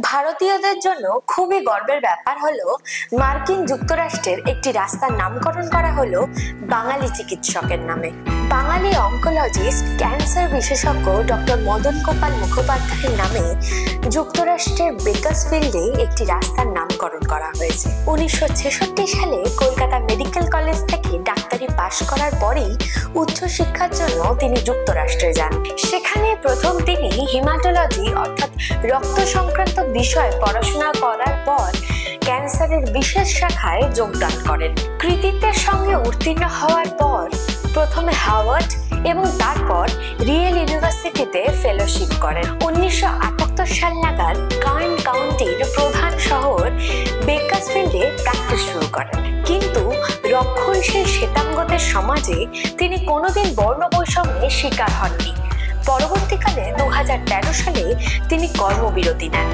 ভারতীয়দের জন্য খুবই গর্বের ব্যাপার হলো মার্কিন যুক্তরাষ্ট্রের একটি রাস্তার নামকরণ করা হলো বাঙালি চিকিৎসকের নামে। বাঙালি অঙ্কোলজিস্ট ক্যান্সার বিশেষজ্ঞ ডক্টর মদন গোপাল মুখোপাধ্যায়ের নামে যুক্তরাষ্ট্রের বেকারসফিল্ডে একটি রাস্তার নামকরণ করা হয়েছে। 1966 সালে কলকাতা মেডিকেল কলেজ থেকে ডাক্তারি পাশ করার পরেই উচ্চশিক্ষার জন্য তিনি যুক্তরাষ্ট্রে যান। সেখানে প্রথম তিনি হিমাটোলজি অর্থাৎ রক্ত সংক্রান্ত বিষয়ে পড়াশোনা করার পর ক্যান্সারের বিশেষ শাখায় যোগদান করেন। কৃতিত্বের সঙ্গে উত্তীর্ণ হওয়ার পর প্রথমে হাওয়ার্ড এবং তারপর রিয়েল ইউনিভার্সিটিতে ফেলোশিপ করেন। 1978 সাল নাগাদ কার্ন কাউন্টির প্রধান শহর বেকারসফিল্ডে প্র্যাকটিস শুরু করেন। কিন্তু রক্ষণশীল শ্বেতাঙ্গদের সমাজে তিনি কোনোদিন বর্ণ বৈষম্যের শিকার হননি। পরবর্তীকালে 2013 সালে তিনি কর্মবিরতি নেন।